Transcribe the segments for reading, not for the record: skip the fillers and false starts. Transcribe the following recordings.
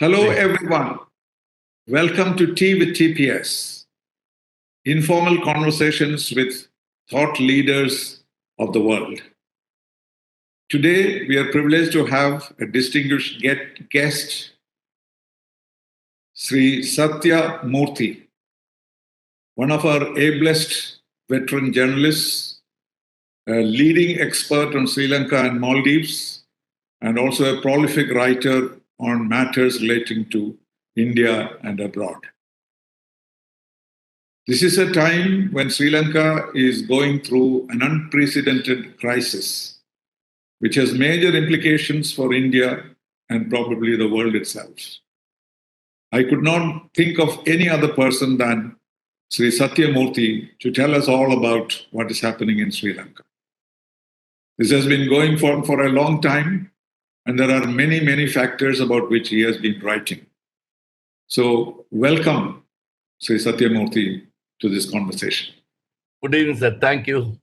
Hello, everyone. Welcome to Tea with TPS, informal conversations with thought leaders of the world. Today, we are privileged to have a distinguished guest, Shri Sathya Moorthy, one of our ablest veteran journalists, a leading expert on Sri Lanka and Maldives, and also a prolific writer on matters relating to India and abroad. This is a time when Sri Lanka is going through an unprecedented crisis, which has major implications for India and probably the world itself. I could not think of any other person than Sri Sathya Moorthy to tell us all about what is happening in Sri Lanka. This has been going on for a long time, and there are many, many factors about which he has been writing. So, welcome, Sri Sathya Moorthy, to this conversation. Good evening, sir. Thank you.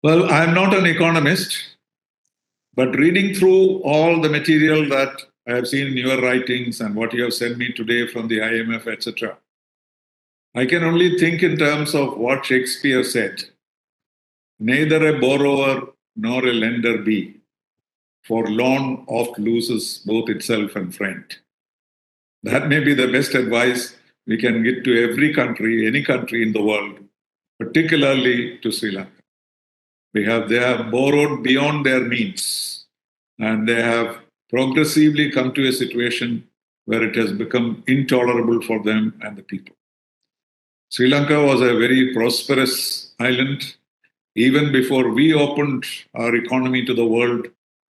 Well, I'm not an economist, but reading through all the material that I have seen in your writings and what you have sent me today from the IMF, etc., I can only think in terms of what Shakespeare said. Neither a borrower nor a lender be, for loan oft loses both itself and friend. That may be the best advice we can give to every country, any country in the world, particularly to Sri Lanka. They have borrowed beyond their means, and they have progressively come to a situation where it has become intolerable for them and the people. Sri Lanka was a very prosperous island. Even before we opened our economy to the world,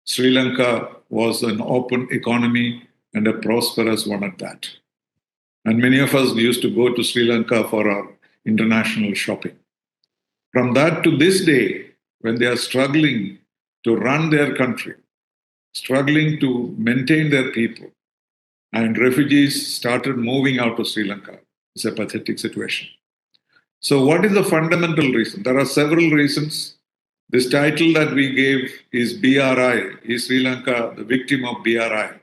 Sri Lanka was an open economy and a prosperous one at that. And many of us used to go to Sri Lanka for our international shopping. From that to this day, when they are struggling to run their country, struggling to maintain their people, and refugees started moving out of Sri Lanka, it's a pathetic situation. So, what is the fundamental reason? There are several reasons. This title that we gave is BRI, is Sri Lanka the victim of BRI?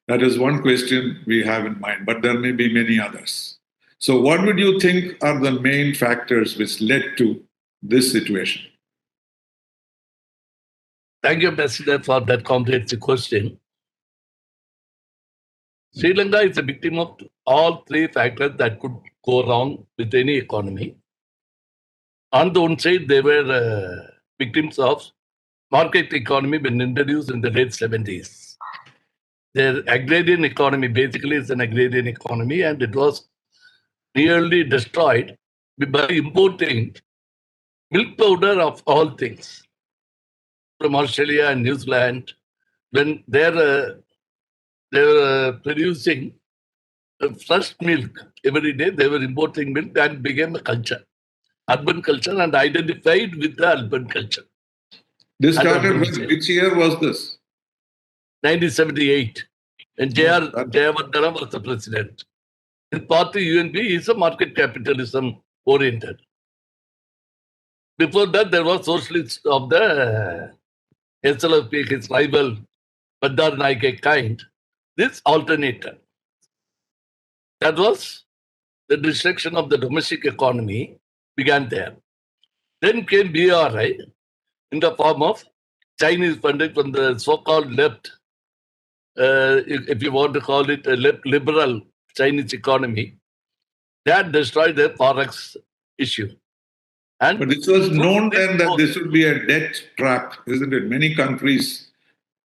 That is one question we have in mind, but there may be many others. So, what would you think are the main factors which led to this situation? Thank you, Ambassador, for that comprehensive question. Sri Lanka is a victim of all three factors that could go wrong with any economy. On the one side, they were victims of market economy when introduced in the late 70s. Their agrarian economy basically is an agrarian economy, and it was nearly destroyed by importing milk powder of all things from Australia and New Zealand. When they were producing fresh milk every day, they were importing milk and became a culture, urban culture, and identified with the urban culture. This started with which year was this? 1978. And J.R. Jayawardena was the president. His party, UNP, is a market capitalism oriented. Before that, there was socialists of the SLFP, his rival, Bandar Naike kind. This alternator. That was the destruction of the domestic economy began there. Then came BRI in the form of Chinese funding from the so-called left, if you want to call it a liberal Chinese economy. That destroyed the forex issue. But this was known then that this would be a debt trap, isn't it? Many countries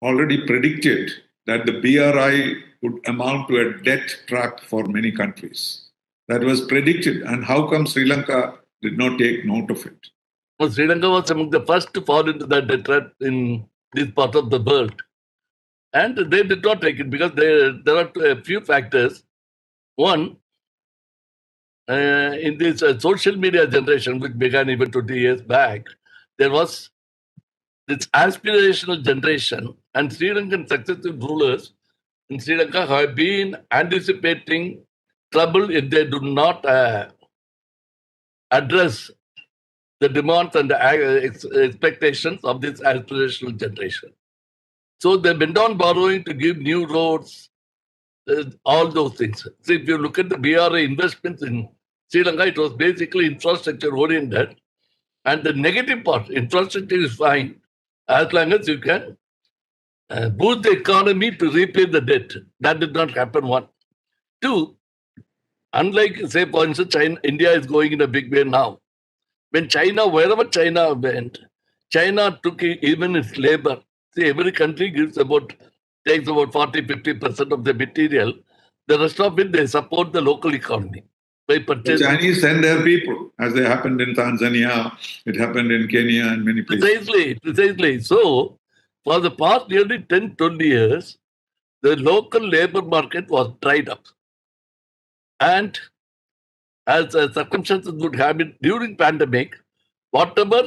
already predicted that the BRI would amount to a debt trap for many countries. That was predicted. And how come Sri Lanka did not take note of it? Well, Sri Lanka was among the first to fall into that debt trap in this part of the world. And they did not take it because there are a few factors. One, in this social media generation, which began even 20 years back, there was this aspirational generation, and Sri Lankan successive rulers in Sri Lanka have been anticipating trouble if they do not address the demands and the expectations of this aspirational generation. So they went on borrowing to give new roads, all those things. So if you look at the BRA investments in Sri Lanka, it was basically infrastructure oriented. And the negative part, infrastructure is fine as long as you can boost the economy to repay the debt. That did not happen. One. Two, unlike, say, for instance, China, India is going in a big way now. When China, wherever China went, China took even its labor. See, every country takes about 40-50% of the material. The rest of it, they support the local economy by The purchasing. Chinese send their people, as they happened in Tanzania, it happened in Kenya and many places. Precisely. So, for the past nearly 10-20 years, the local labor market was dried up. And as circumstances would have it during pandemic, whatever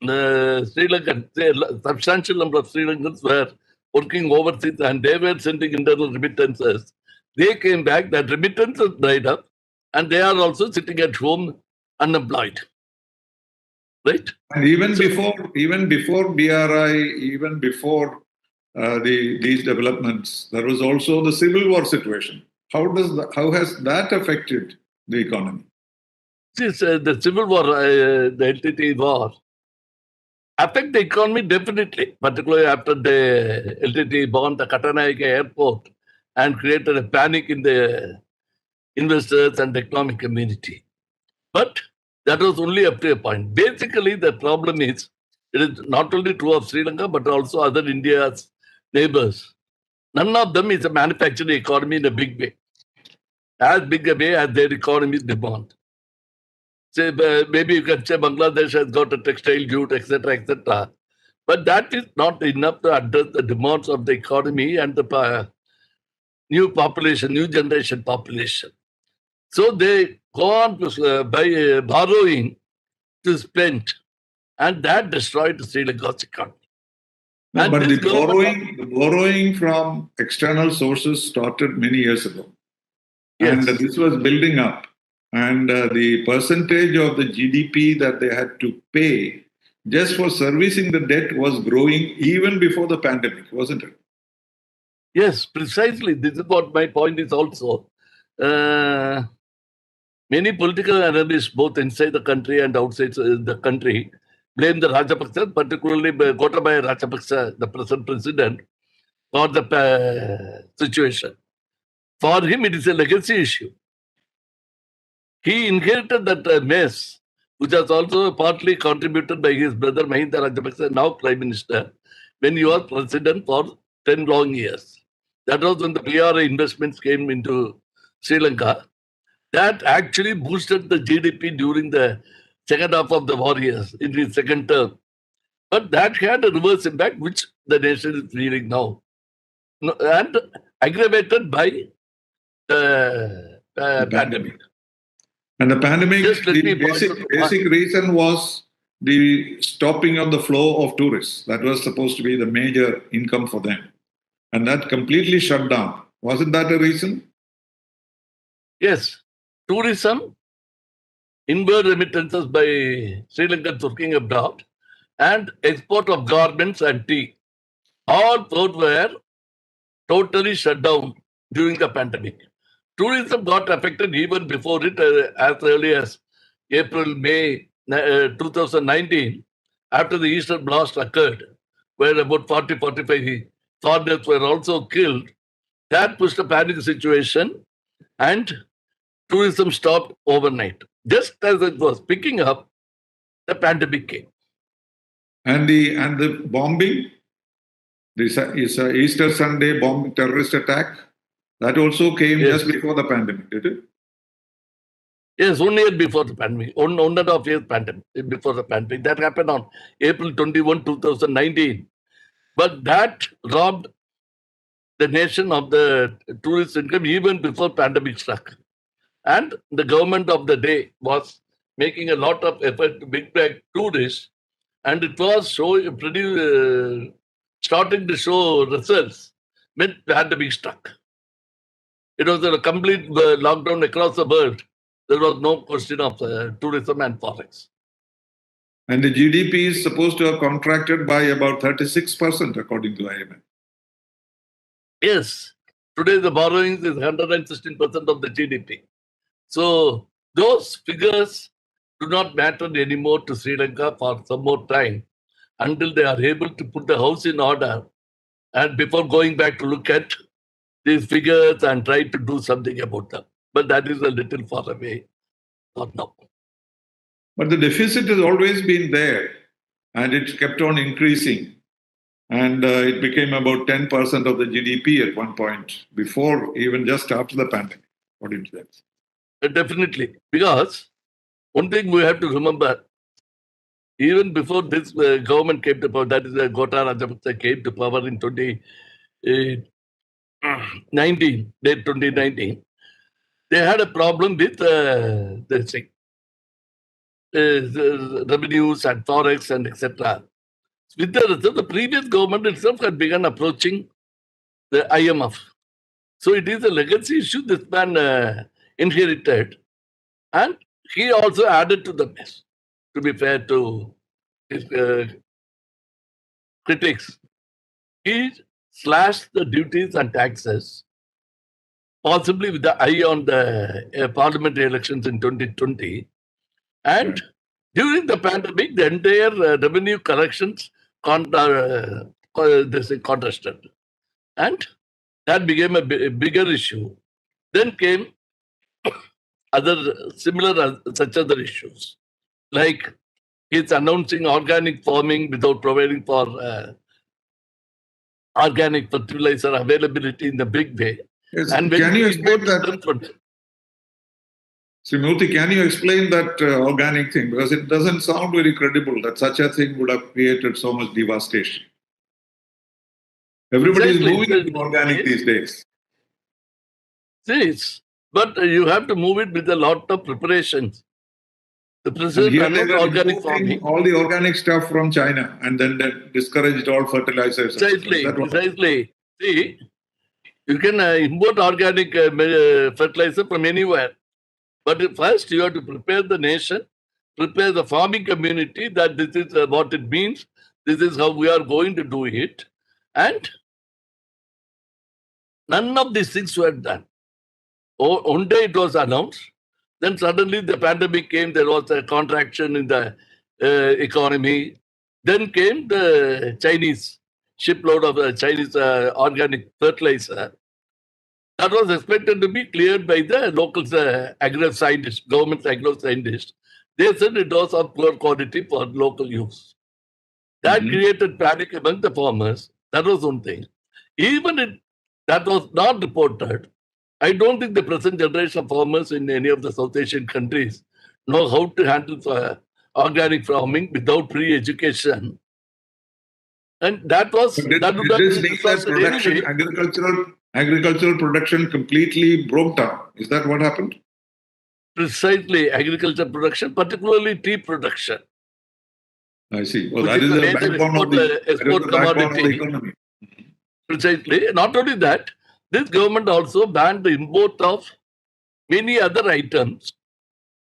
Sri Lankan, say, substantial number of Sri Lankans were working overseas and they were sending internal remittances, they came back, that remittances dried up, and they are also sitting at home unemployed. Right? And even before BRI, even before these developments, there was also the civil war situation. How has that affected the economy? This, the civil war, the LTT war, affect the economy definitely, particularly after the LTT bombed the Katanayake airport and created a panic in the investors and the economic community. But that was only up to a point. Basically, the problem is, it is not only true of Sri Lanka, but also other India's neighbors. None of them is a manufacturing economy in a big way, as big a way as their economies demand. Say, maybe you can say Bangladesh has got a textile, jute, etc., etc. But that is not enough to address the demands of the economy and the new population, new generation population. So they go on to by borrowing to spend, and that destroyed Sri Lanka's economy. No, And but this the borrowing from external sources started many years ago. Yes. And this was building up. And the percentage of the GDP that they had to pay just for servicing the debt was growing even before the pandemic, wasn't it? Yes, precisely. This is what my point is also. Many political analysts, both inside the country and outside the country, blame the Rajapaksa, particularly Gotabaya Rajapaksa, the present president, for the situation. For him, it is a legacy issue. He inherited that mess, which was also partly contributed by his brother Mahinda Rajapaksa, now Prime Minister, when he was president for 10 long years. That was when the BRA investments came into Sri Lanka. That actually boosted the GDP during the second half of the war years, in his second term. But that had a reverse impact, which the nation is feeling now. And aggravated by the pandemic. And the pandemic, the basic point. reason was the stopping of the flow of tourists. That was supposed to be the major income for them. And that completely shut down. Wasn't that a reason? Yes. Tourism, inward remittances by Sri Lankans working abroad, and export of garments and tea. All four were totally shut down during the pandemic. Tourism got affected even before it, as early as April, May 2019, after the Eastern blast occurred, where about 40-45 foreigners were also killed. That pushed a panic situation, and tourism stopped overnight. Just as it was picking up, the pandemic came. And the bombing, this Easter Sunday bomb terrorist attack, that also came just before the pandemic, did it? Yes, 1 year before the pandemic, 1.5 years before the pandemic. That happened on April 21, 2019. But that robbed the nation of the tourist income even before pandemic struck. And the government of the day was making a lot of effort to bring back tourists, and it was starting to show results when pandemic struck. It was a complete lockdown across the world. There was no question of tourism and forex. And the GDP is supposed to have contracted by about 36%, according to IMF. Yes, today the borrowings is 116% of the GDP. So those figures do not matter anymore to Sri Lanka for some more time until they are able to put the house in order and before going back to look at these figures and try to do something about them. But that is a little far away for now. But the deficit has always been there and it kept on increasing. And it became about 10% of the GDP at one point, before, even just after the pandemic. What do you think? Definitely. Because one thing we have to remember, even before this government came to power, that is Gota Rajapaksa came to power in 2019, 2019, they had a problem with the revenues and forex and etc. With the previous government itself had begun approaching the IMF. So it is a legacy issue this man inherited. And he also added to the mess, to be fair to his critics. He slashed the duties and taxes, possibly with the eye on the parliamentary elections in 2020. And Right. during the pandemic, the entire revenue collections contested. And that became a bigger issue. Then came other similar such other issues, like it's announcing organic farming without providing for organic fertilizer availability in the big way. Yes. And when Can you explain imported that? them from Sri Moorthy, can you explain that organic thing? Because it doesn't sound very credible that such a thing would have created so much devastation. Everybody is moving into organic these days. Yes, but you have to move it with a lot of preparations. The And president here they announced were organic importing farming. all the organic stuff from China and then they discouraged all fertilizers. Precisely. See, you can import organic fertilizer from anywhere. But first, you have to prepare the nation, prepare the farming community that this is what it means, this is how we are going to do it. And none of these things were done. One day it was announced, then suddenly the pandemic came, there was a contraction in the economy. Then came the Chinese shipload of Chinese organic fertilizer. That was expected to be cleared by the local agro-scientists, government agro-scientists. They said it was of poor quality for local use. That created panic among the farmers. That was one thing. Even if that was not reported, I don't think the present generation of farmers in any of the South Asian countries know how to handle organic farming without pre-education. And that was Did that would have this been mean that disaster production, anyway. agricultural production completely broke down? Is that what happened? Precisely, agriculture production, particularly tea production. I see. Well, Which that is is the the major export backbone of the commodity. economy. Precisely. Not only that, this government also banned the import of many other items,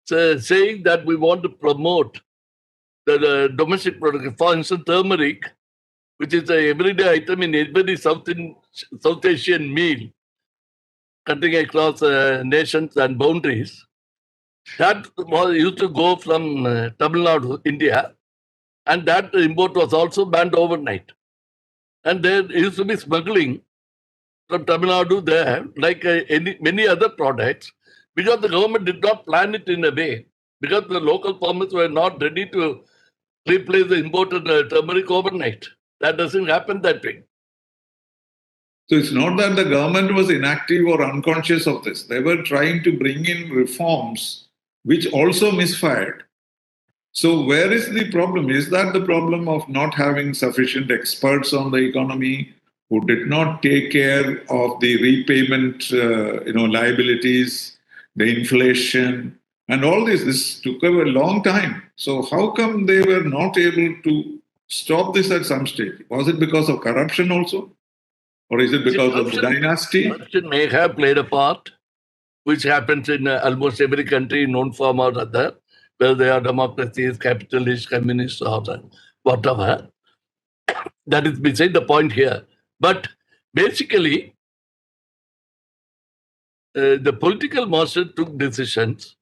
saying that we want to promote the domestic product. For instance, turmeric, which is an everyday item in every South Asian meal, cutting across nations and boundaries. That used to go from Tamil Nadu, India, and that import was also banned overnight. And there used to be smuggling from Tamil Nadu there, like many other products, because the government did not plan it in a way, because the local farmers were not ready to replace the imported turmeric overnight. That doesn't happen that way. So it's not that the government was inactive or unconscious of this. They were trying to bring in reforms which also misfired. So where is the problem? Is that the problem of not having sufficient experts on the economy who did not take care of the repayment, liabilities, the inflation, and all this? This took a long time. So how come they were not able to stop this at some stage? Was it because of corruption also? Or is it because of the dynasty? Corruption may have played a part, which happens in almost every country in one form or other, whether they are democracies, capitalist, communist, or whatever. That is beside the point here. But basically, the political master took decisions,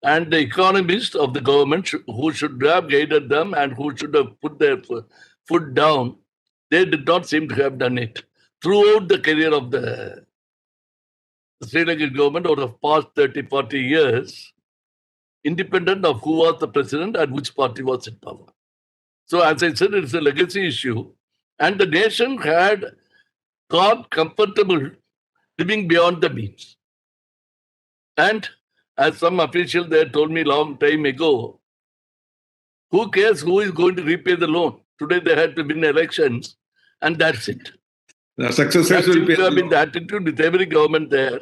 and the economists of the government who should have guided them and who should have put their foot down, they did not seem to have done it throughout the career of the Sri Lankan government over the past 30, 40 years, independent of who was the president and which party was in power. So, as I said, it's a legacy issue, and the nation had got comfortable living beyond the means. And as some official there told me long time ago, who cares who is going to repay the loan? Today they had to win elections, and that's it. The successors That will seems pay. to have been the attitude with every government there.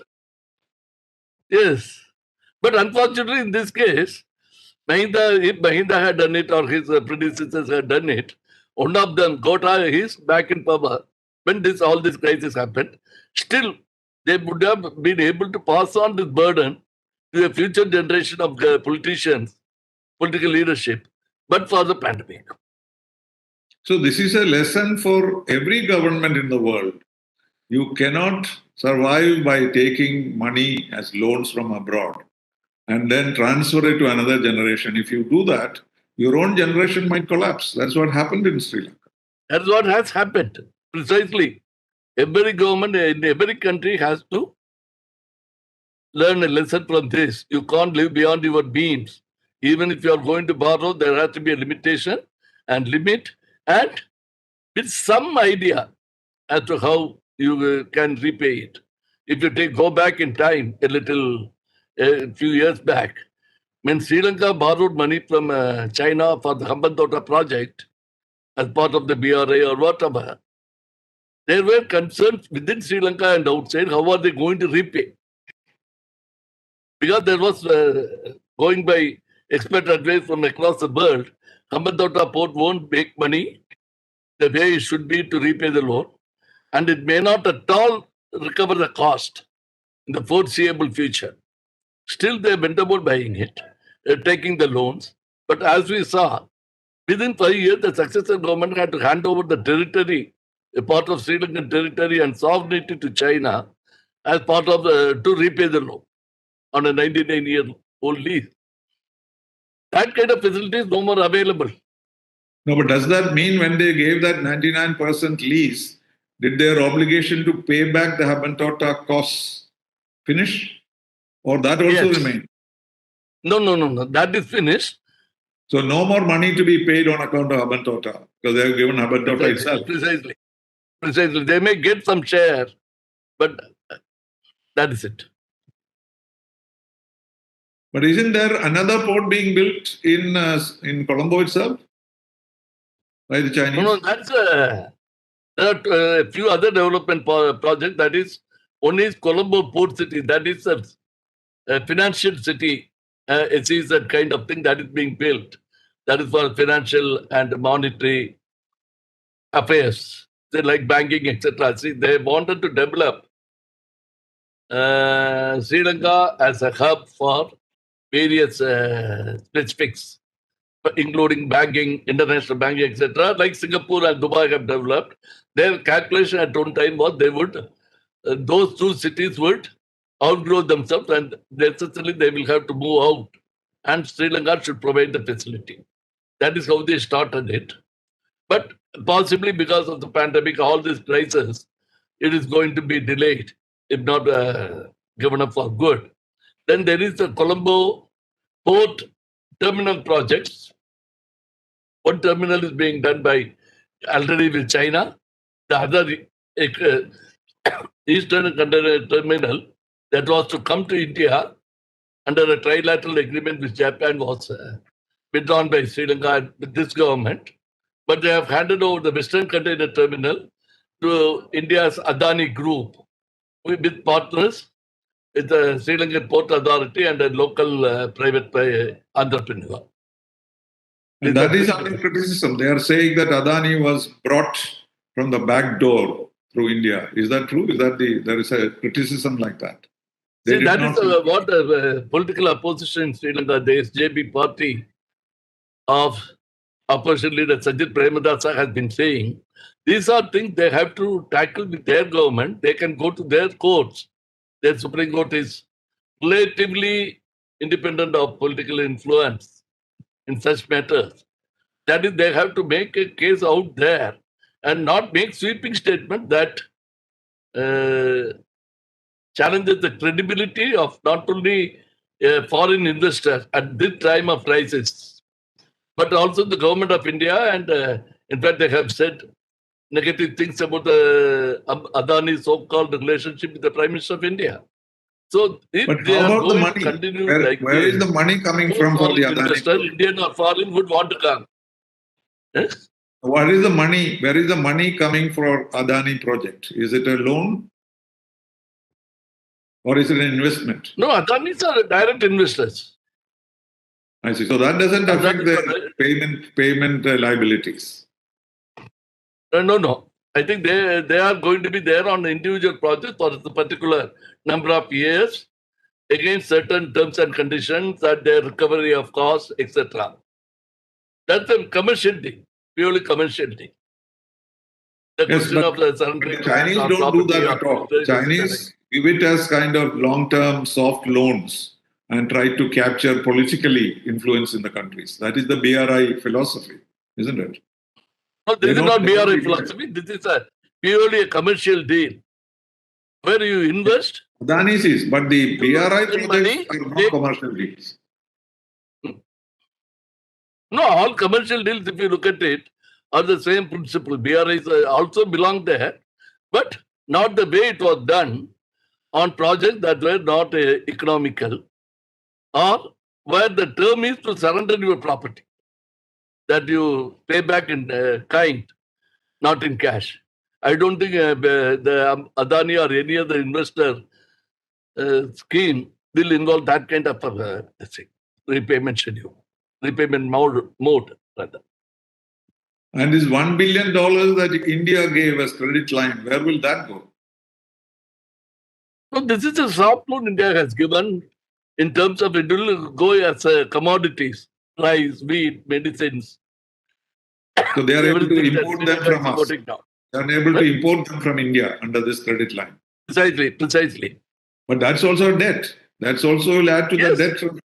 Yes. But unfortunately, in this case, if Mahinda had done it or his predecessors had done it, one of them, Gota, is back in power. When all this crisis happened, still they would have been able to pass on this burden to the future generation of the politicians, political leadership, but for the pandemic. So this is a lesson for every government in the world. You cannot survive by taking money as loans from abroad and then transfer it to another generation. If you do that, your own generation might collapse. That's what happened in Sri Lanka. That's what has happened. Precisely. Every government in every country has to learn a lesson from this. You can't live beyond your means. Even if you are going to borrow, there has to be a limitation and limit, and with some idea as to how you can repay it. If you go back in time a few years back, when Sri Lanka borrowed money from China for the Hambantota project as part of the BRA or whatever, there were concerns within Sri Lanka and outside. How are they going to repay? Because there was going by expert advice from across the world, Hambantota port won't make money the way it should be to repay the loan, and it may not at all recover the cost in the foreseeable future. Still, they went about buying it, taking the loans. But as we saw, within 5 years, the successor government had to hand over the territory, a part of Sri Lankan territory and sovereignty to China as part of to repay the loan on a 99-year-old lease. That kind of facility is no more available. No, but does that mean when they gave that 99% lease, did their obligation to pay back the Hambantota costs finish? Or that also remain? No. That is finished. So no more money to be paid on account of Hambantota because they have given Hambantota itself. Precisely. They may get some share, but that is it. But isn't there another port being built in Colombo itself by the Chinese? No, that's there are a few other development projects. That is, one is Colombo Port City. That is a financial city. It is that kind of thing that is being built. That is for financial and monetary affairs. They like banking, etc. See, they wanted to develop Sri Lanka as a hub for various specifics, including banking, international banking, etc. Like Singapore and Dubai have developed. Their calculation at one time was those two cities would outgrow themselves and necessarily they will have to move out. And Sri Lanka should provide the facility. That is how they started it. But possibly because of the pandemic, all this crisis, it is going to be delayed, if not given up for good. Then there is the Colombo port terminal projects. One terminal is being done by already with China. The other Eastern Container Terminal that was to come to India under a trilateral agreement with Japan was withdrawn by Sri Lanka with this government. But they have handed over the Western Container Terminal to India's Adani Group with partners with the Sri Lankan Port Authority and a local private entrepreneur. And that is under criticism. They are saying that Adani was brought from the back door through India. Is that true? There is a criticism like that? See, that is what the political opposition in Sri Lanka, the SJP party of opposition leader Sajid Premadasa has been saying. These are things they have to tackle with their government. They can go to their courts their Supreme Court is relatively independent of political influence in such matters. That is, they have to make a case out there and not make sweeping statement that challenges the credibility of not only foreign investors at this time of crisis, but also the government of India. And in fact, they have said negative things about the Adani's so-called relationship with the Prime Minister of India. So if But they how are about the going money? to continue Where, like where this, is the money coming no from for the foreign Adani investor, project? Indian or foreign, would want to come. Yes? What is the money? Where is the money coming for Adani project? Is it a loan or is it an investment? No, Adani's are direct investors. I see. So that doesn't affect Adani's the are payment liabilities. no. I think they are going to be there on the individual project for the particular number of years against certain terms and conditions that their recovery of costs, etc. That's a commercial thing, purely commercial thing. The Yes, question of the surrendering the Chinese land or don't do that property or at all. territory doesn't Chinese give it as kind of long-term soft loans and try to capture politically influence in the countries. That is the BRI philosophy, isn't it? No, They this is don't- not they don't BRI give it. philosophy. This is a purely a commercial deal where you invest. Adani's is, but the BRI spend projects money, are not take- commercial deals. No, all commercial deals, if you look at it, are the same principle. BRIs also belong there, but not the way it was done on projects that were not economical or where the term is to surrender your property that you pay back in kind, not in cash. I don't think the Adani or any other investor scheme will involve that kind of repayment schedule, repayment mode rather. And this $1 billion that India gave as credit line, where will that go? So this is a soft loan India has given in terms of it will go as commodities, rice, wheat, medicines. So they are able to Everything that import them Sri Lanka from is us. importing now. They are able to import them from India under this credit line. Precisely. But that's also a debt. That's also will add to Yes. the debt. From...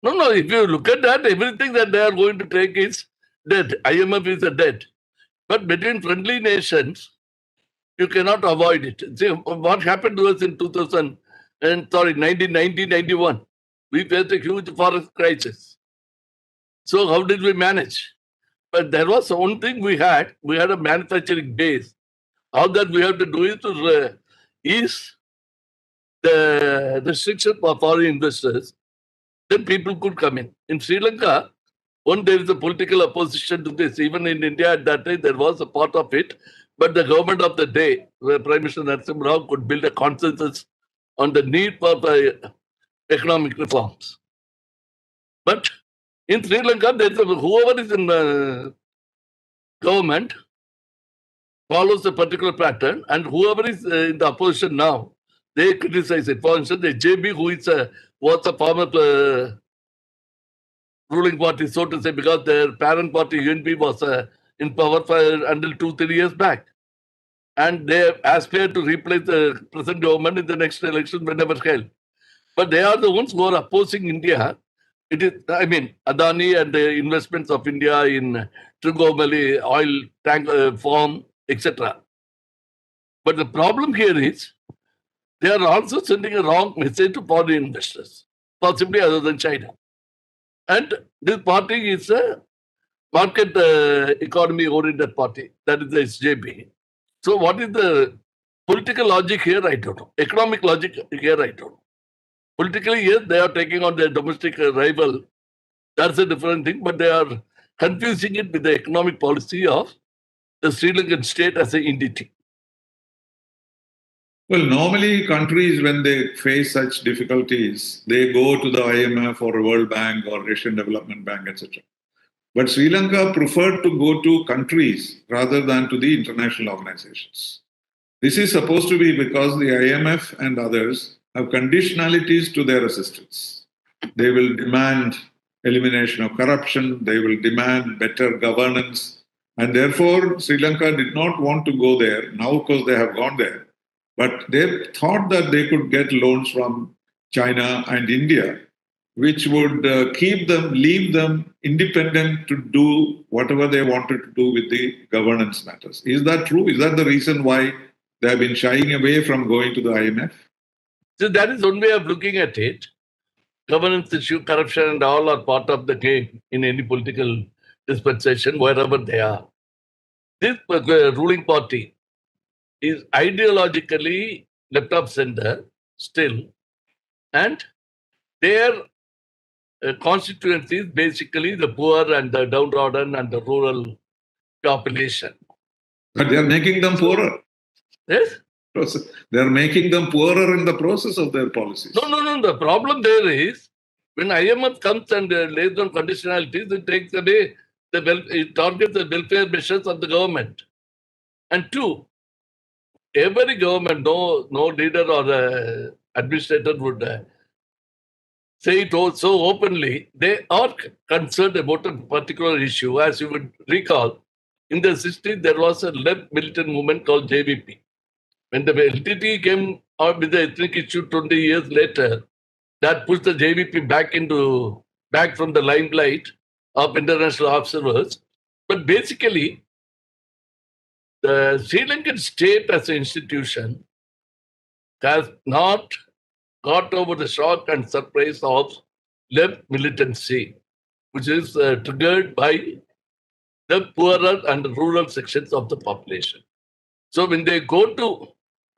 No. If you look at that, everything that they are going to take is debt. IMF is a debt. But between friendly nations, you cannot avoid it. See, what happened to us in 1991? We faced a huge forex crisis. So how did we manage? But there was one thing we had. We had a manufacturing base. All that we have to do is to ease the restriction for foreign investors. Then people could come in. In Sri Lanka, there is a political opposition to this. Even in India at that time, there was a part of it. But the government of the day, where Prime Minister Narasimha Rao could build a consensus on the need for economic reforms. But in Sri Lanka, whoever is in government follows a particular pattern, and whoever is in the opposition now, they criticize it. For instance, the JB, who was a former ruling party, so to say, because their parent party, UNP, was in power for until 2-3 years back. And they aspire to replace the present government in the next election whenever held. But they are the ones who are opposing India. It is, Adani and the investments of India in Trincomalee, oil tank farm, etc. But the problem here is they are also sending a wrong message to foreign investors, possibly other than China. And this party is a market economy oriented party. That is the SJP. So what is the political logic here? I don't know. Economic logic here, I don't know. Politically, yes, they are taking on their domestic rival. That's a different thing, but they are confusing it with the economic policy of the Sri Lankan state as an entity. Well, normally countries, when they face such difficulties, they go to the IMF or World Bank or Asian Development Bank, etc. But Sri Lanka preferred to go to countries rather than to the international organizations. This is supposed to be because the IMF and others have conditionalities to their assistance. They will demand elimination of corruption, they will demand better governance, and therefore Sri Lanka did not want to go there. Now, of course, they have gone there. But they thought that they could get loans from China and India, which would leave them independent to do whatever they wanted to do with the governance matters. Is that true? Is that the reason why they have been shying away from going to the IMF? So that is one way of looking at it. Governance issue, corruption, and all are part of the game in any political dispensation, wherever they are. This ruling party is ideologically left of center still, and their constituencies basically the poor and the downtrodden and the rural population. But they are making them poorer. Yes? They are making them poorer in the process of their policies. No. The problem there is when IMF comes and lays down conditionalities, it takes away it targets the welfare measures of the government. And two, every government, no leader or administrator would say it so openly. They are concerned about a particular issue. As you would recall, in the 60s, there was a left militant movement called JVP. When the LTT came out with the ethnic issue 20 years later, that pushed the JVP back from the limelight of international observers. But basically, the Sri Lankan state as an institution has not got over the shock and surprise of left militancy, which is triggered by the poorer and rural sections of the population. So when they go to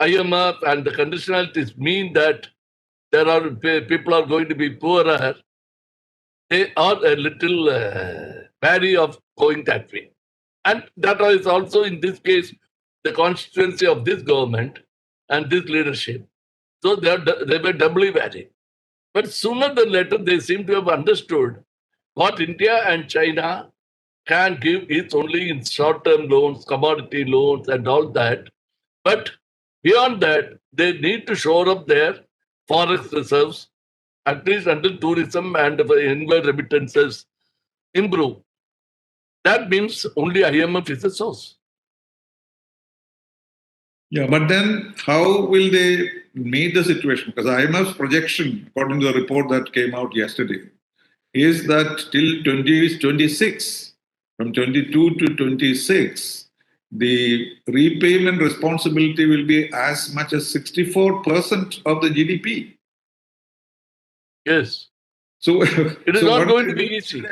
IMF and the conditionalities mean that there are people are going to be poorer, they are a little wary of going that way. And that is also in this case the constituency of this government and this leadership. So they were doubly wary. But sooner than later, they seem to have understood what India and China can give is only in short-term loans, commodity loans, and all that. But beyond that, they need to shore up their forex reserves, at least until tourism and inward remittances improve. That means only IMF is the source. Yeah, but then how will they meet the situation? Because IMF's projection, according to the report that came out yesterday, is that till 2026, from 22 to 26, the repayment responsibility will be as much as 64% of the GDP. Yes. So it is not going to be easy.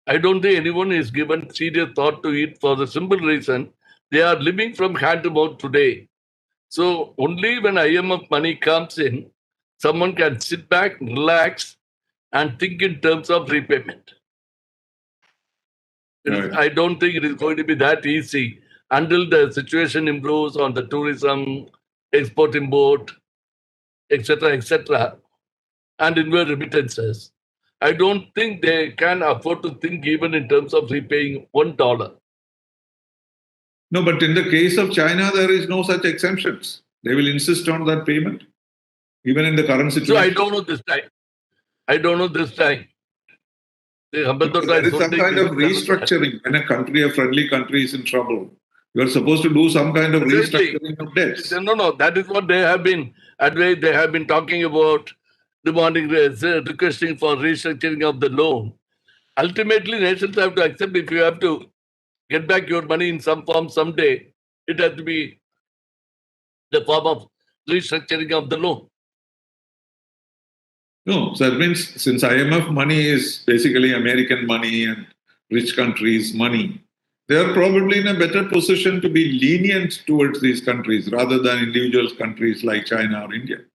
I don't think anyone is given serious thought to it for the simple reason they are living from hand to mouth today. So only when IMF money comes in, someone can sit back, relax, and think in terms of repayment. Right. I don't think it is going to be that easy until the situation improves on the tourism, export-import, etc., and inward remittances. I don't think they can afford to think even in terms of repaying $1. No, but in the case of China, there is no such exemptions. They will insist on that payment, even in the current situation. So I don't know this time. There is some kind of restructuring. When a friendly country is in trouble, you are supposed to do some kind of restructuring of debts. No. That is what they have been advised. They have been talking about, demanding, requesting for restructuring of the loan. Ultimately, nations have to accept if you have to get back your money in some form someday, it has to be the form of restructuring of the loan. No, so that means since IMF money is basically American money and rich countries' money, they are probably in a better position to be lenient towards these countries rather than individual countries like China or India.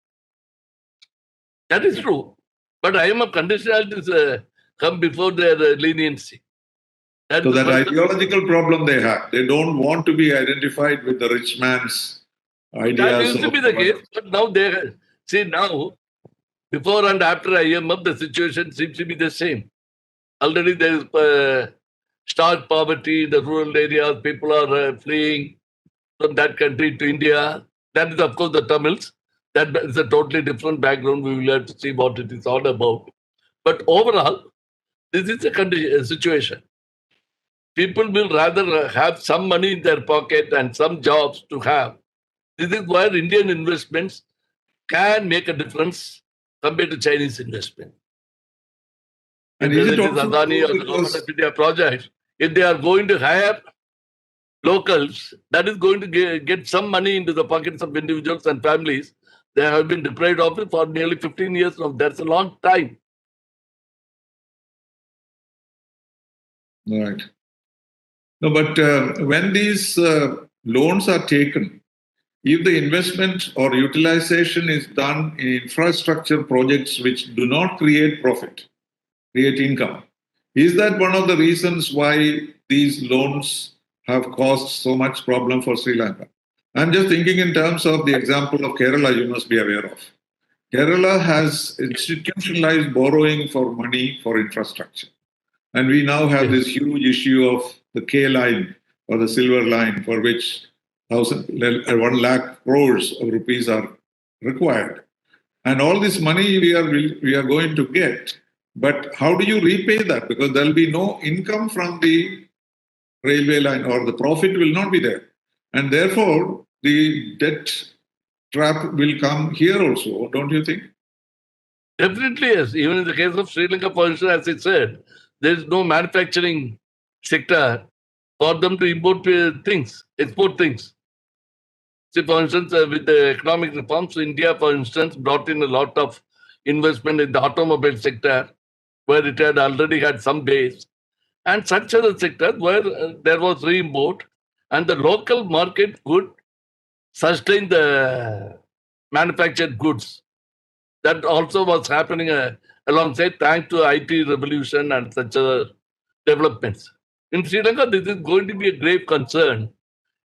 That is true. But IMF conditionalities come before their leniency. So that ideological problem they have, they don't want to be identified with the rich man's ideas. That used to be the case, but now before and after IMF, the situation seems to be the same. Already there is stark poverty in the rural areas. People are fleeing from that country to India. That is, of course, the Tamils. That is a totally different background. We will have to see what it is all about. But overall, this is a situation. People will rather have some money in their pocket and some jobs to have This is where Indian investments can make a difference compared to Chinese investment. And Whether is it it is also Adani true or the Government because of India project, if they are going to hire locals, that is going to get some money into the pockets of individuals and families. They have been deprived of it for nearly 15 years now. That's a long time. right? No, but when these loans are taken, if the investment or utilization is done in infrastructure projects which do not create profit, create income, is that one of the reasons why these loans have caused so much problem for Sri Lanka? I'm just thinking in terms of the example of Kerala, you must be aware of. Kerala has institutionalized borrowing for money for infrastructure. And we now have Yes. this huge issue of the K line or the silver line for which 1 lakh crores of rupees are required. And all this money we are going to get. But how do you repay that? Because there'll be no income from the railway line or the profit will not be there. And therefore, the debt trap will come here also, don't you think? Definitely, yes. Even in the case of Sri Lanka, for instance, as I said, there is no manufacturing sector for them to import things, export things. See, for instance, with the economic reforms, India, for instance, brought in a lot of investment in the automobile sector, where it had already had some base, and such other sectors where there was re-import, and the local market could sustain the manufactured goods. That also was happening alongside thanks to IT revolution and such other developments. In Sri Lanka, this is going to be a grave concern.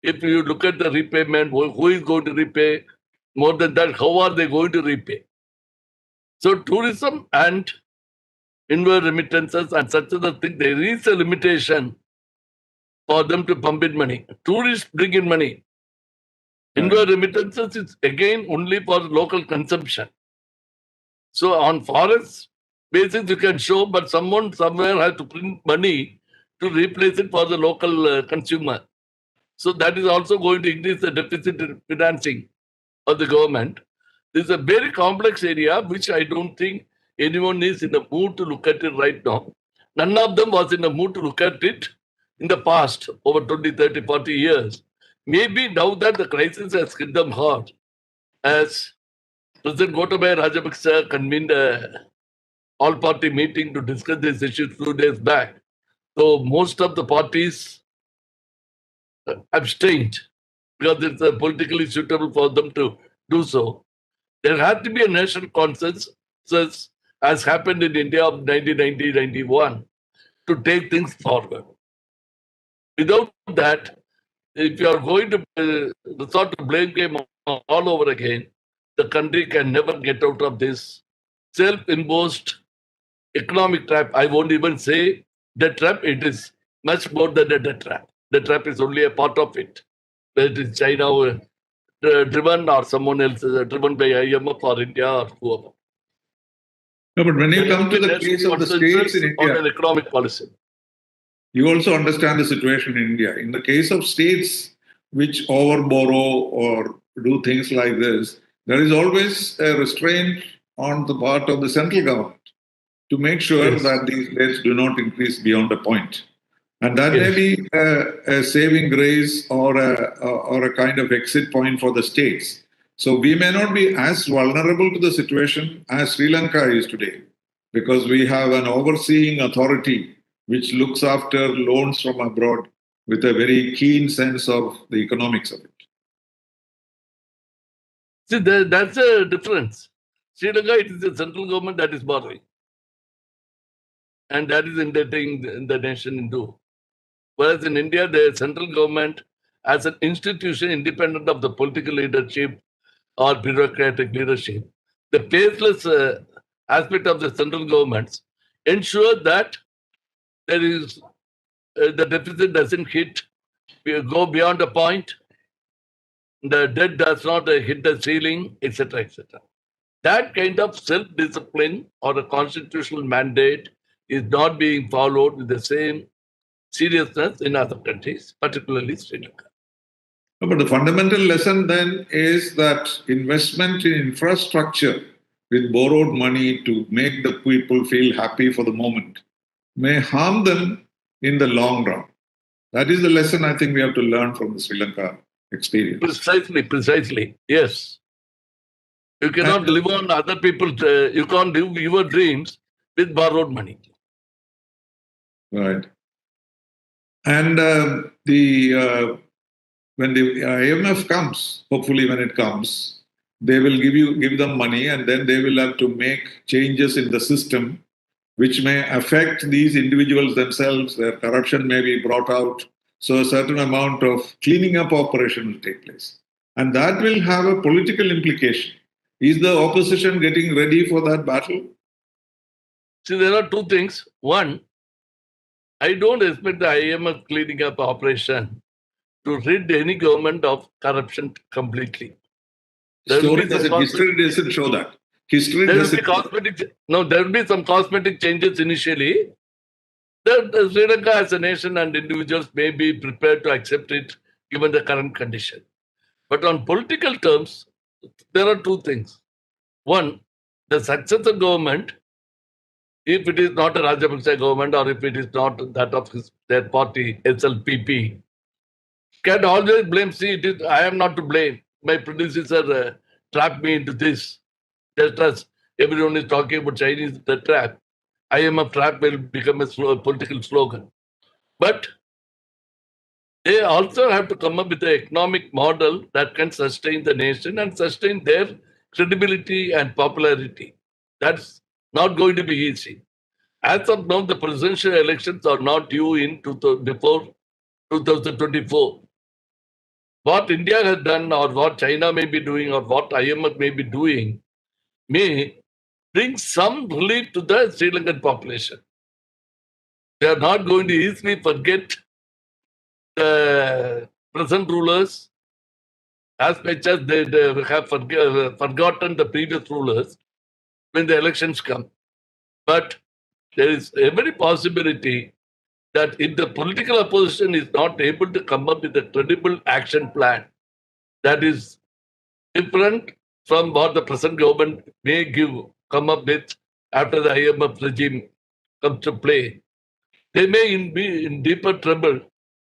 If you look at the repayment, who is going to repay? More than that, how are they going to repay? So tourism and inward remittances and such other thing, there is a limitation for them to pump in money. Tourists bring in money. Inward remittances is again only for local consumption. So on forest basis, you can show, but someone somewhere has to print money to replace it for the local consumer. So that is also going to increase the deficit in financing of the government. This is a very complex area, which I don't think anyone is in the mood to look at it right now. None of them was in the mood to look at it in the past, over 20, 30, 40 years. Maybe now that the crisis has hit them hard, as President Gotabaya Rajapaksa convened a all-party meeting to discuss this issue 2 days back. So most of the parties abstained because it's politically suitable for them to do so. There had to be a national consensus, as happened in India of 1990-91, to take things forward. Without that, if you are going to resort to blame game all over again, the country can never get out of this self-imposed economic trap. I won't even say debt trap. It is much more than a debt trap. The trap is only a part of it. Whether it is China driven or someone else driven by IMF or India or whoever. No, but when you There come will to be the case of the states in on India, an economic policy. you also understand the situation in India. In the case of states which overborrow or do things like this, there is always a restraint on the part of the central government to make sure Yes. that these debts do not increase beyond a point. And that may Yes. be a saving grace or a kind of exit point for the states. So we may not be as vulnerable to the situation as Sri Lanka is today, because we have an overseeing authority which looks after loans from abroad with a very keen sense of the economics of it. See, that's a difference. Sri Lanka, it is the central government that is borrowing, and that is indebting the nation into. Whereas in India, the central government, as an institution independent of the political leadership or bureaucratic leadership, the faithless aspect of the central governments ensure that there is the deficit doesn't go beyond a point, the debt does not hit the ceiling, etc., etc. That kind of self-discipline or a constitutional mandate is not being followed with the same seriousness in other countries, particularly Sri Lanka. But the fundamental lesson then is that investment in infrastructure with borrowed money to make the people feel happy for the moment may harm them in the long run. That is the lesson I think we have to learn from the Sri Lanka experience. Precisely. Yes. You cannot live on other people's, you can't live your dreams with borrowed money. Right. And when the IMF comes, hopefully when it comes, they will give them money, and then they will have to make changes in the system which may affect these individuals themselves. Their corruption may be brought out. So a certain amount of cleaning up operation will take place. And that will have a political implication. Is the opposition getting ready for that battle? See, there are two things. One, I don't expect the IMF cleaning up operation to rid any government of corruption completely. History doesn't show that. There will be some cosmetic changes initially. The Sri Lanka as a nation and individuals may be prepared to accept it given the current condition. But on political terms, there are two things. One, the successor government, if it is not a Rajapaksa government or if it is not that of their party, SLPP, can always blame. See, I am not to blame. My predecessor trapped me into this. Just as everyone is talking about Chinese the trap, IMF trap will become a political slogan. But they also have to come up with an economic model that can sustain the nation and sustain their credibility and popularity. That's not going to be easy. As of now, the presidential elections are not due in before 2024. What India has done, or what China may be doing, or what IMF may be doing, may bring some relief to the Sri Lankan population. They are not going to easily forget the present rulers as much as they have forgotten the previous rulers when the elections come. But there is every possibility that if the political opposition is not able to come up with a credible action plan that is different from what the present government may come up with after the IMF regime comes to play, they may be in deeper trouble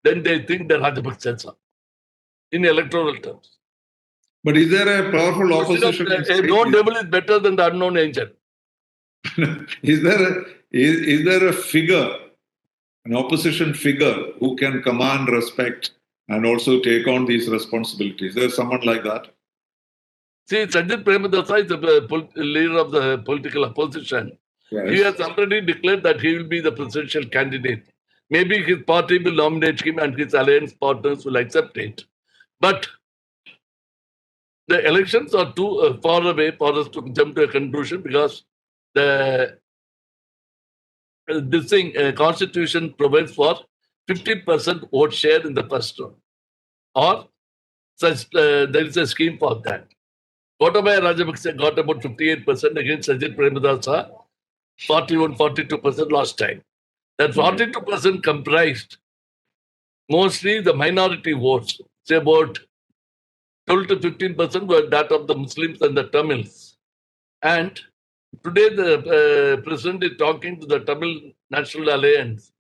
than they think the Rajapaksas are in electoral terms. But is there a powerful opposition? A known devil is better than the unknown angel. Is there a figure, an opposition figure who can command respect and also take on these responsibilities? Is there someone like that? See, Sajid Premadasa is the leader of the political opposition. Yes. He has already declared that he will be the presidential candidate. Maybe his party will nominate him and his alliance partners will accept it. But the elections are too far away for us to jump to a conclusion because the Constitution provides for 50% vote share in the first round. Or there is a scheme for that. Gotabaya Rajapaksa got about 58% against Sajid Premadasa, 41-42% last time. That 42% comprised mostly the minority votes, say about 12 to 15% were that of the Muslims and the Tamils. And today the president is talking to the Tamil National Alliance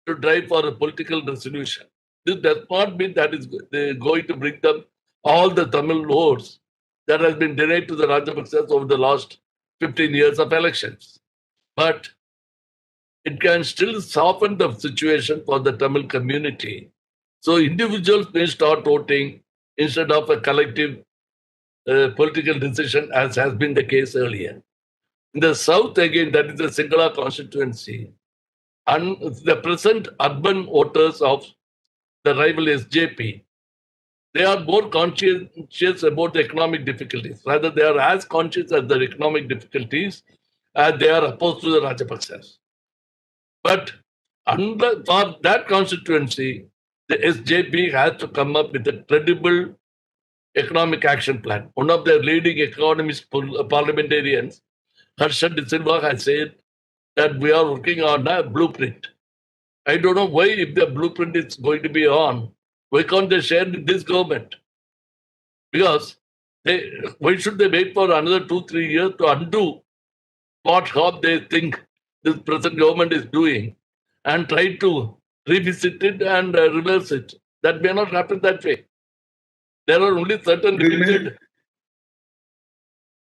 to drive for a political resolution. This does not mean that is going to bring them all the Tamil votes that has been denied to the Rajapaksas over the last 15 years of elections. But it can still soften the situation for the Tamil community. So individuals may start voting instead of a collective political decision, as has been the case earlier. In the south, again, that is the Singhala constituency, and the present urban voters of the rival SJP, they are more conscientious about the economic difficulties. Rather, they are as conscious as the economic difficulties as they are opposed to the Rajapaksas. But for that constituency, the SJP has to come up with a credible economic action plan. One of their leading economist parliamentarians, Harsha De Silva, has said that we are working on a blueprint. I don't know why, if the blueprint is going to be on, Why can't they share with this government? Because why should they wait for another 2-3 years to undo what harm they think this present government is doing and try to revisit it and reverse it? That may not happen that way. There are only certain limited.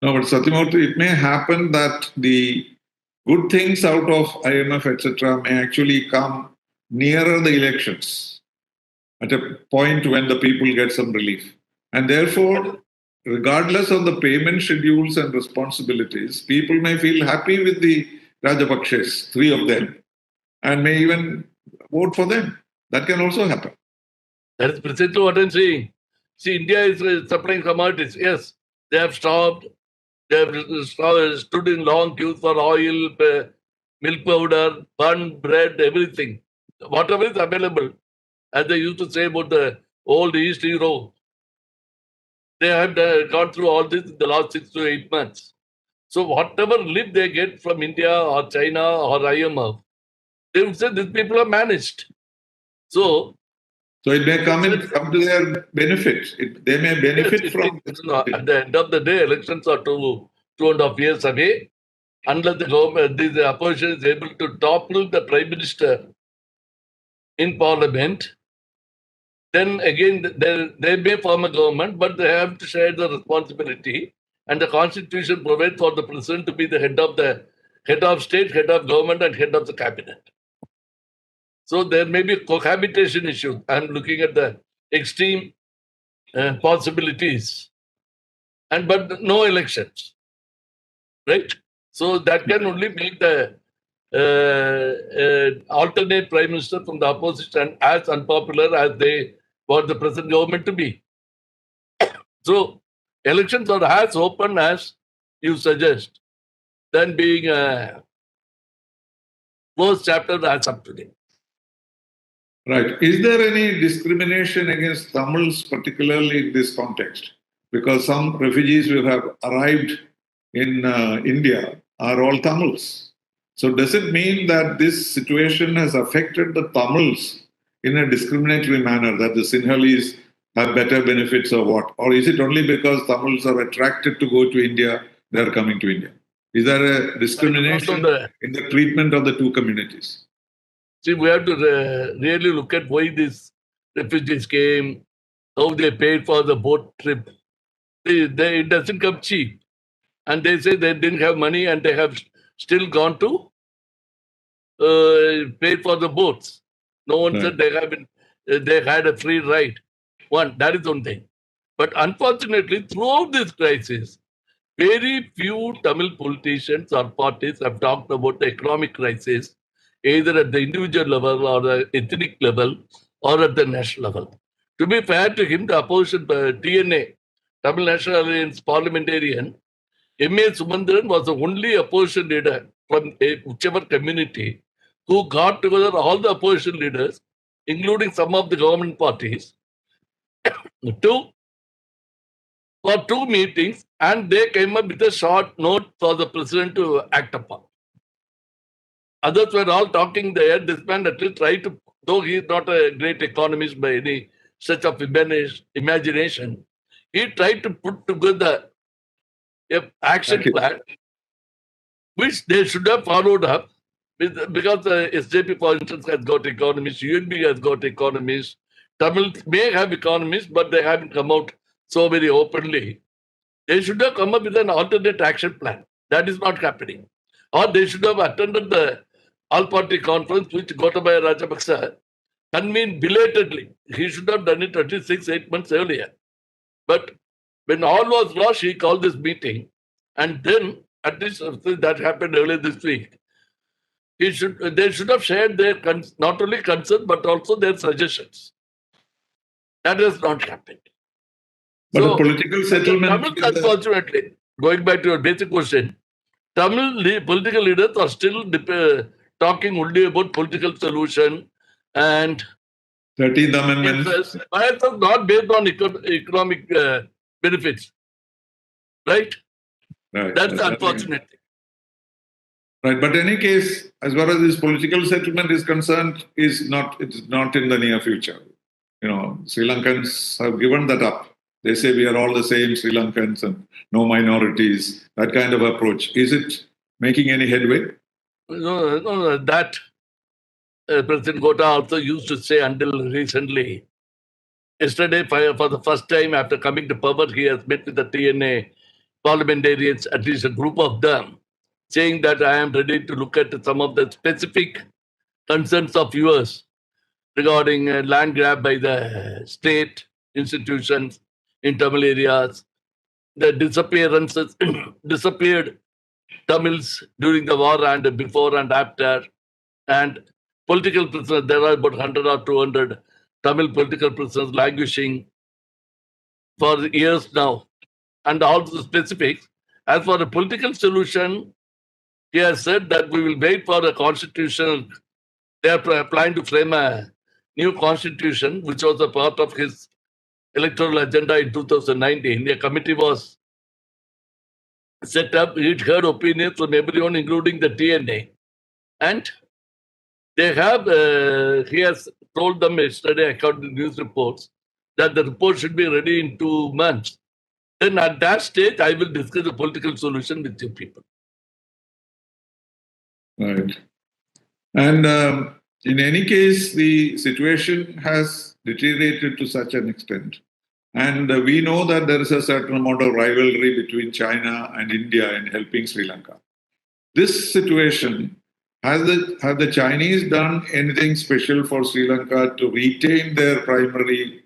No, but Satyamurthy, it may happen that the good things out of IMF, etc., may actually come nearer the elections at a point when the people get some relief. And therefore, regardless of the payment schedules and responsibilities, people may feel happy with the Rajapakshes, 3 of them, and may even vote for them. That can also happen. That is precisely what I'm saying. See, India is supplying commodities. Yes, they have stopped. They have stood in long queues for oil, milk powder, bun, bread, everything. Whatever is available, as they used to say about the old East Europe, they have gone through all this in the last 6 to 8 months. So whatever relief they get from India or China or IMF, they would say these people are managed. So it may come to their benefit. They may benefit from it. At the end of the day, elections are 2.5 years away. Unless the government, the opposition is able to topple the prime minister in parliament, then again they may form a government, but they have to share the responsibility. And the constitution provides for the president to be the head of state, head of government, and head of the cabinet. So there may be cohabitation issues. I'm looking at the extreme possibilities, but no elections, right? So that can only make the alternate prime minister from the opposition as unpopular as they want the present government to be. So elections are as open as you suggest, than being a closed chapter as of today. Right. Is there any discrimination against Tamils, particularly in this context? Because some refugees who have arrived in India are all Tamils. So does it mean that this situation has affected the Tamils in a discriminatory manner, that the Sinhalese have better benefits or what? Or is it only because Tamils are attracted to go to India, they are coming to India? Is there a discrimination in the treatment of the two communities? See, we have to really look at why these refugees came, how they paid for the boat trip. It doesn't come cheap. And they say they didn't have money and they have still gone to pay for the boats. No one said they had a free ride. That is one thing. But unfortunately, throughout this crisis, very few Tamil politicians or parties have talked about the economic crisis, either at the individual level or the ethnic level or at the national level. To be fair to him, the opposition, TNA, Tamil National Alliance parliamentarian, M.A. Sumandran was the only opposition leader from whichever community who got together all the opposition leaders, including some of the government parties, for 2 meetings, and they came up with a short note for the president to act upon. Others were all talking there. This man at least tried to, though he is not a great economist by any such of imagination, he tried to put together an action plan which they should have followed up because SJP, for instance, has got economists, UNB has got economists, Tamil may have economists, but they haven't come out so very openly. They should have come up with an alternate action plan. That is not happening. Or they should have attended the all-party conference which Gotabaya Rajapaksa convened belatedly. He should have done it at least 6-8 months earlier. But when all was lost, he called this meeting. And then, at least that happened earlier this week, they should have shared their not only concerns but also their suggestions. That has not happened. But the political settlement... Unfortunately, going back to your basic question, Tamil political leaders are still talking only about political solution and 13th Amendment. Bias are not based on economic benefits. Right? That's unfortunate. Right, but in any case, as far as this political settlement is concerned, it's not in the near future. Sri Lankans have given that up. They say we are all the same Sri Lankans and no minorities, that kind of approach. Is it making any headway? No, that President Gota also used to say until recently. Yesterday, for the first time after coming to power, he has met with the TNA parliamentarians, at least a group of them, saying that I am ready to look at some of the specific concerns of yours regarding land grab by the state institutions in Tamil areas, the disappearances, disappeared Tamils during the war and before and after, and political prisoners. There are about 100 or 200 Tamil political prisoners languishing for years now, and all the specifics. As for the political solution, he has said that we will wait for a constitutional. They are planning to frame a new constitution, which was a part of his electoral agenda in 2019. A committee was set up. It heard opinions from everyone, including the TNA, and they have. He has told them yesterday, according to news reports, that the report should be ready in 2 months. Then at that stage, I will discuss the political solution with you people. Right. And in any case, the situation has deteriorated to such an extent. And we know that there is a certain amount of rivalry between China and India in helping Sri Lanka. This situation, have the Chinese done anything special for Sri Lanka to retain their primary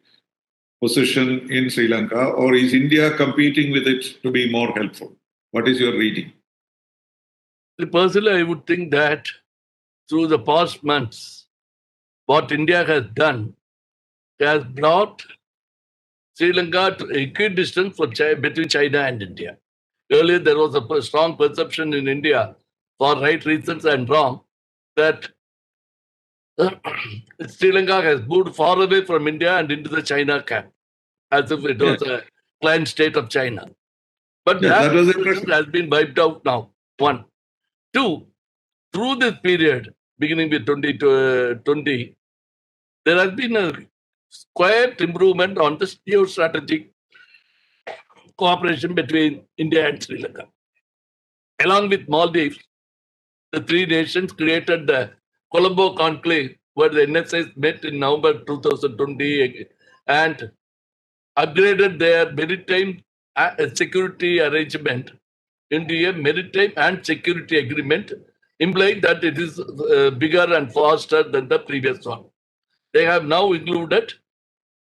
position in Sri Lanka, or is India competing with it to be more helpful? What is your reading? Personally, I would think that through the past months, what India has done has brought Sri Lanka to equidistance between China and India. Earlier, there was a strong perception in India, for right reasons and wrong, that Sri Lanka has moved far away from India and into the China camp, as if it was a client state of China. But that has been wiped out now. 1. 2, through this period, beginning with 2020, there has been a quiet improvement on the geostrategic cooperation between India and Sri Lanka. Along with Maldives, the 3 nations created the Colombo Conclave, where the NSS met in November 2020 and upgraded their maritime security arrangement into a maritime and security agreement, implying that it is bigger and faster than the previous one. They have now included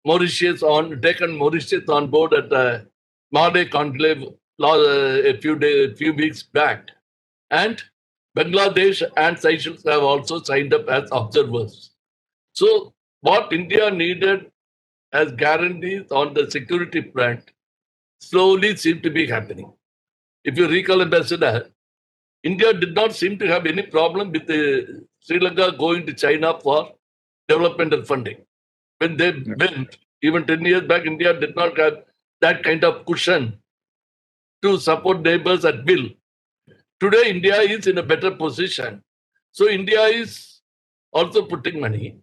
taken Mauritius on board at the Maldives Conclave a few weeks back, and Bangladesh and Seychelles have also signed up as observers. So, what India needed as guarantees on the security front slowly seem to be happening. If you recall, Ambassador, India did not seem to have any problem with Sri Lanka going to China for developmental funding. When they went, even 10 years back, India did not have that kind of cushion to support neighbors at will. Today, India is in a better position. So, India is also putting money.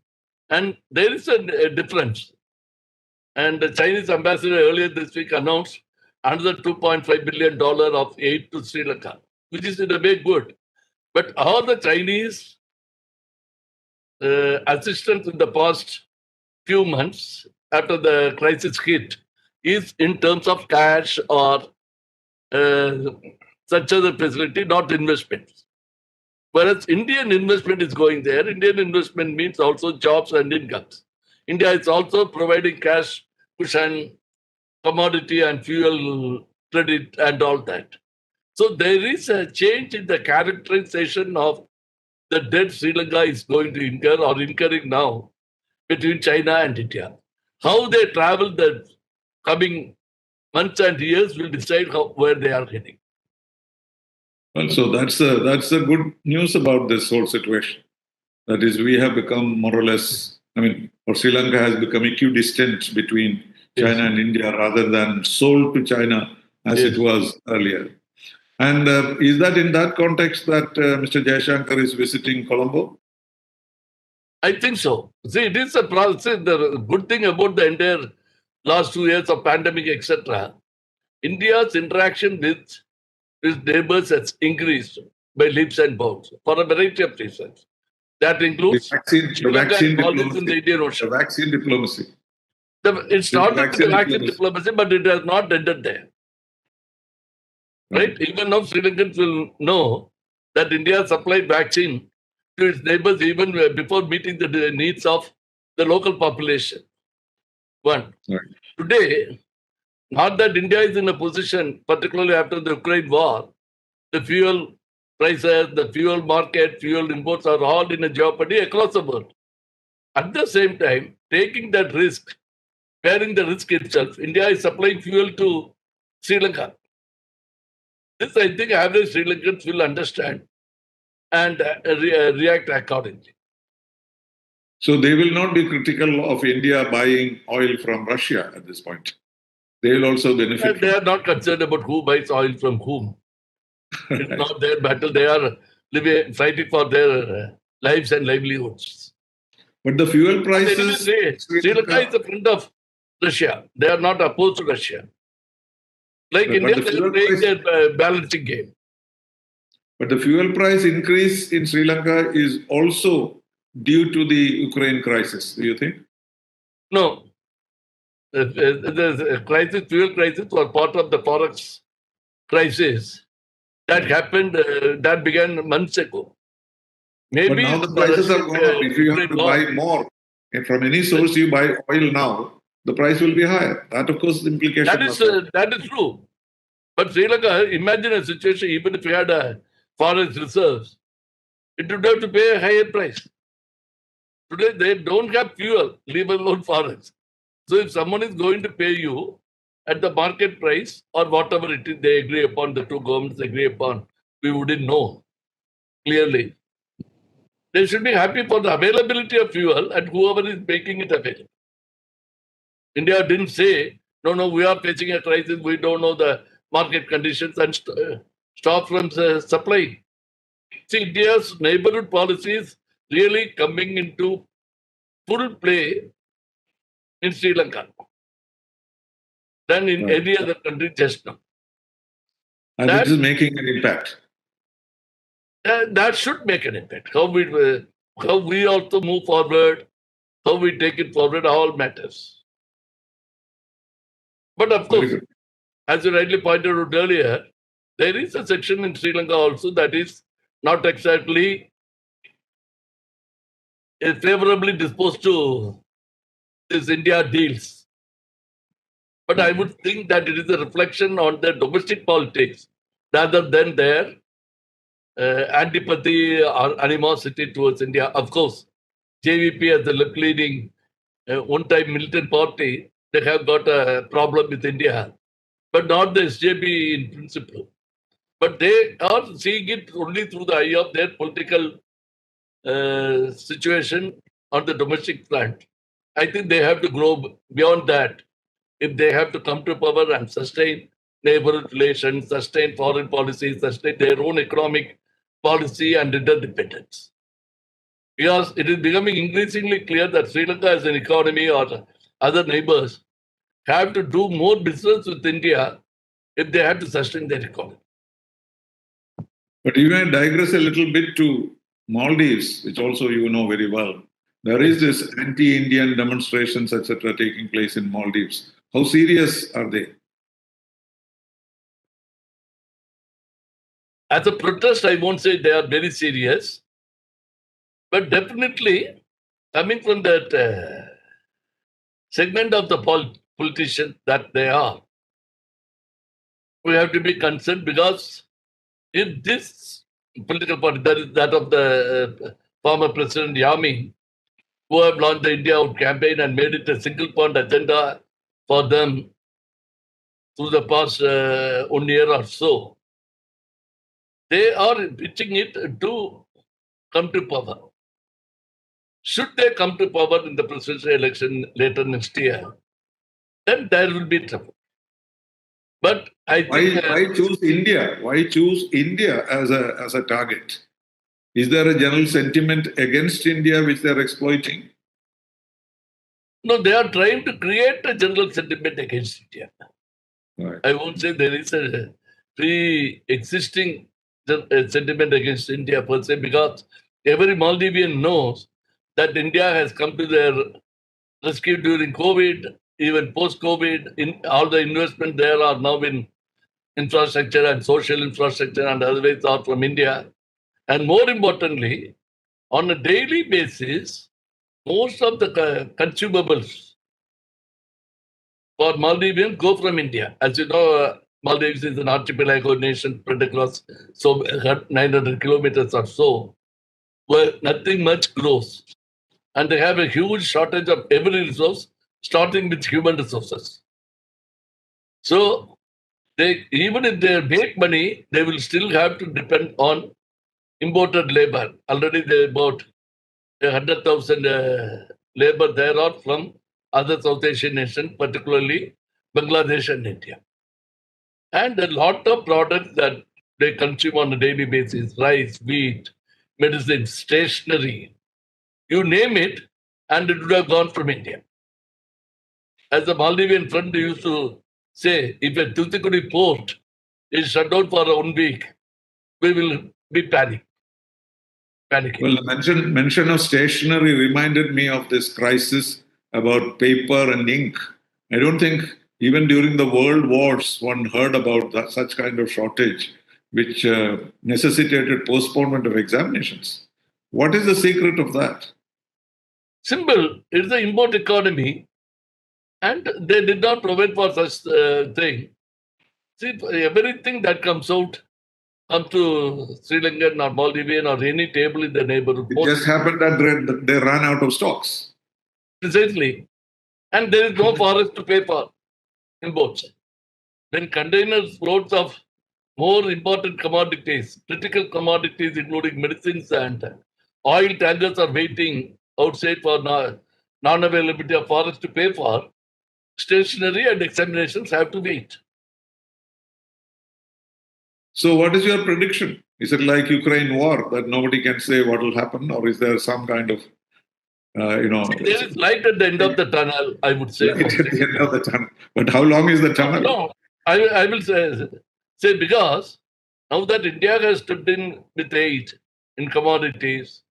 And there is a difference. And the Chinese ambassador earlier this week announced another $2.5 billion of aid to Sri Lanka, which is in a way good. But all the Chinese assistance in the past few months after the crisis hit is in terms of cash or such other facility, not investments. Whereas Indian investment is going there. Indian investment means also jobs and incomes. India is also providing cash cushion, commodity and fuel credit and all that. So there is a change in the characterization of the debt Sri Lanka is going to incur or incurring now between China and India. How they travel the coming months and years will decide where they are heading. Well, so that's a good news about this whole situation. That is, we have become more or less, or Sri Lanka has become equidistant between China and India rather than sold to China as it was earlier. And is that in that context that Mr. Jaishankar is visiting Colombo? I think so. See, it is a process. The good thing about the entire last 2 years of pandemic, etc., India's interaction with neighbors has increased by leaps and bounds for a variety of reasons. That The includes vaccine, the Sri Lanka vaccine involved in the diplomacy. Indian The Ocean. vaccine diplomacy. It started with the vaccine vaccine diplomacy. diplomacy, but it has not ended there. Right? Even now, Sri Lankans will know that India supplied vaccine to its neighbors even before meeting the needs of the local population. One. Right. Today, not that India is in a position, particularly after the Ukraine war, the fuel prices, the fuel market, fuel imports are all in a jeopardy across the world. At the same time, taking that risk, bearing the risk itself, India is supplying fuel to Sri Lanka. This, I think, average Sri Lankans will understand and react accordingly. So they will not be critical of India buying oil from Russia at this point. They will also benefit. And they are not concerned about who buys oil from whom. It's not their battle. They are fighting for their lives and livelihoods. But the fuel prices. Sri Lanka is a friend of Russia. They are not opposed to Russia. Like But India, the they are fuel playing price- their balancing game. But the fuel price increase in Sri Lanka is also due to the Ukraine crisis, do you think? No. The crisis, fuel crisis, was part of the forex crisis that happened, that began months ago. Maybe But now the prices have gone up. If you have to buy more from any source, you buy oil now, the price will be higher. That, of course, the implication. That is true. But Sri Lanka, imagine a situation, even if we had a forex reserves, it would have to pay a higher price. Today, they don't have fuel, leave alone forex. So if someone is going to pay you at the market price or whatever it is they agree upon, the two governments agree upon, we wouldn't know clearly. They should be happy for the availability of fuel and whoever is making it available. India didn't say, no, we are facing a crisis, we don't know the market conditions and stop from supplying. See, India's neighborhood policy is really coming into full play in Sri Lanka than in any other country just now. And it is making an impact. That should make an impact. How we also move forward, how we take it forward, all matters. But of course, as you rightly pointed out earlier, there is a section in Sri Lanka also that is not exactly favorably disposed to these India deals. But I would think that it is a reflection on their domestic politics rather than their antipathy or animosity towards India. Of course, JVP as the left-leading one-time militant party, they have got a problem with India, but not the SJP in principle. But they are seeing it only through the eye of their political situation on the domestic front. I think they have to grow beyond that if they have to come to power and sustain neighborhood relations, sustain foreign policy, sustain their own economic policy and interdependence. Because it is becoming increasingly clear that Sri Lanka as an economy or other neighbors have to do more business with India if they have to sustain their economy. But you may digress a little bit to Maldives, which also you know very well. There is this anti-Indian demonstrations, etc., taking place in Maldives. How serious are they? As a protest, I won't say they are very serious, but definitely coming from that segment of the politicians that they are, we have to be concerned because if this political party, that is that of the former President Yami, who have launched the India Out campaign and made it a single point agenda for them through the past 1 year or so, they are pitching it to come to power. Should they come to power in the presidential election later next year, then there will be trouble. But I think why choose India? Why choose India as a target? Is there a general sentiment against India which they're exploiting? No, they are trying to create a general sentiment against India. Right. I won't say there is a pre-existing sentiment against India per se, because every Maldivian knows that India has come to their rescue during COVID, even post-COVID. In all the investment there are now in infrastructure and social infrastructure and otherwise are from India. And more importantly, on a daily basis, most of the consumables for Maldivians go from India. As you know, Maldives is an archipelago nation spread across 900 kilometers or so, where nothing much grows. And they have a huge shortage of every resource, starting with human resources. So, even if they make money, they will still have to depend on imported labor. Already they about 100,000 labor there are from other South Asian nations, particularly Bangladesh and India. And a lot of products that they consume on a daily basis, rice, wheat, medicine, stationery, you name it, and it would have gone from India. As a Maldivian friend used to say, if a Tuticorin port is shut down for 1 week, we will be panicking. Well, the mention of stationery reminded me of this crisis about paper and ink. I don't think even during the world wars one heard about such kind of shortage, which necessitated postponement of examinations. What is the secret of that? Simple. It's the import economy, and they did not provide for such thing. See, everything that comes out comes to Sri Lankan or Maldivian or any table in the neighborhood. It just happened that they ran out of stocks. Precisely. And there is no forest to pay for imports. Then containers, loads of more important commodities, critical commodities, including medicines and oil tankers are waiting outside for non-availability of forest to pay for. Stationery and examinations have to wait. So, what is your prediction? Is it like Ukraine war that nobody can say what will happen, or is there some kind of, There is light at the end of the tunnel, I would say. Light at the end of the tunnel. But how long is the tunnel? No, I will say because now that India has stepped in with aid in commodities,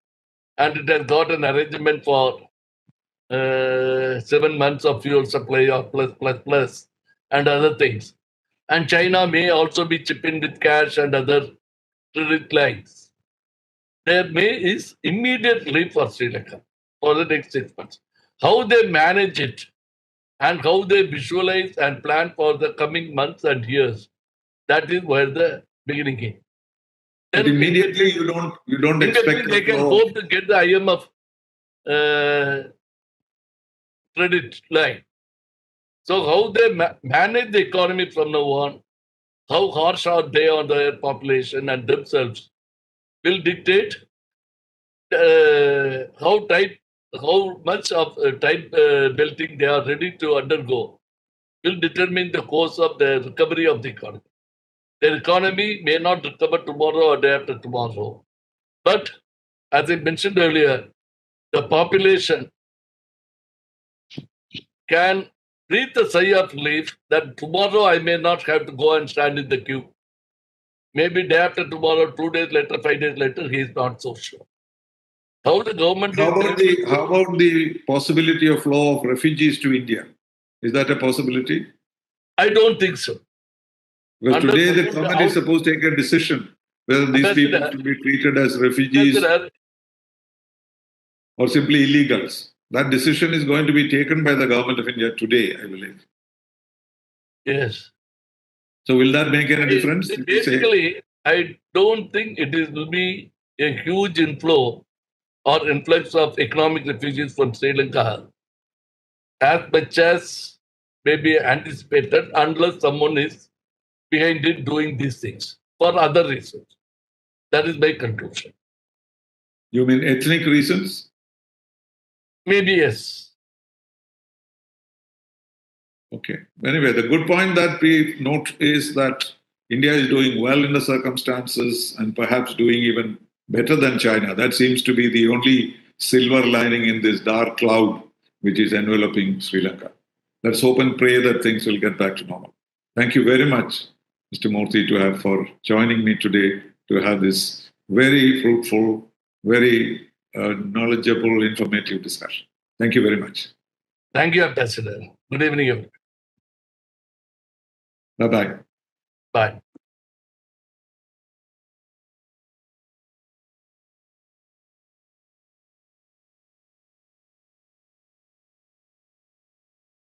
and it has got an arrangement for 7 months of fuel supply of plus, and other things. And China may also be chipping with cash and other credit lines. There is immediate relief for Sri Lanka for the next 6 months. How they manage it and how they visualize and plan for the coming months and years, that is where the beginning came. But immediately you don't expect they can hope to get the IMF credit line. So how they manage the economy from now on, how harsh are they on their population and themselves, will dictate how much of tight belting they are ready to undergo, will determine the course of the recovery of the economy. The economy may not recover tomorrow or day after tomorrow. But as I mentioned earlier, the population can breathe a sigh of relief that tomorrow I may not have to go and stand in the queue. Maybe day after tomorrow, 2 days later, 5 days later, he is not so sure. How the government... How about the possibility of flow of refugees to India? Is that a possibility? I don't think so. Because today the government is supposed to take a decision whether these people should be treated as refugees or simply illegals. That decision is going to be taken by the government of India today, I believe. Yes. So will that make any difference? Basically, I don't think it will be a huge inflow or influx of economic refugees from Sri Lanka as much as may be anticipated, unless someone is behind it doing these things for other reasons. That is my conclusion. You mean ethnic reasons? Maybe yes. Okay. Anyway, the good point that we note is that India is doing well in the circumstances and perhaps doing even better than China. That seems to be the only silver lining in this dark cloud which is enveloping Sri Lanka. Let's hope and pray that things will get back to normal. Thank you very much, Mr. Moorthy, for joining me today to have this very fruitful, very knowledgeable, informative discussion. Thank you very much. Thank you, Ambassador. Good evening, everyone. Bye-bye. Bye.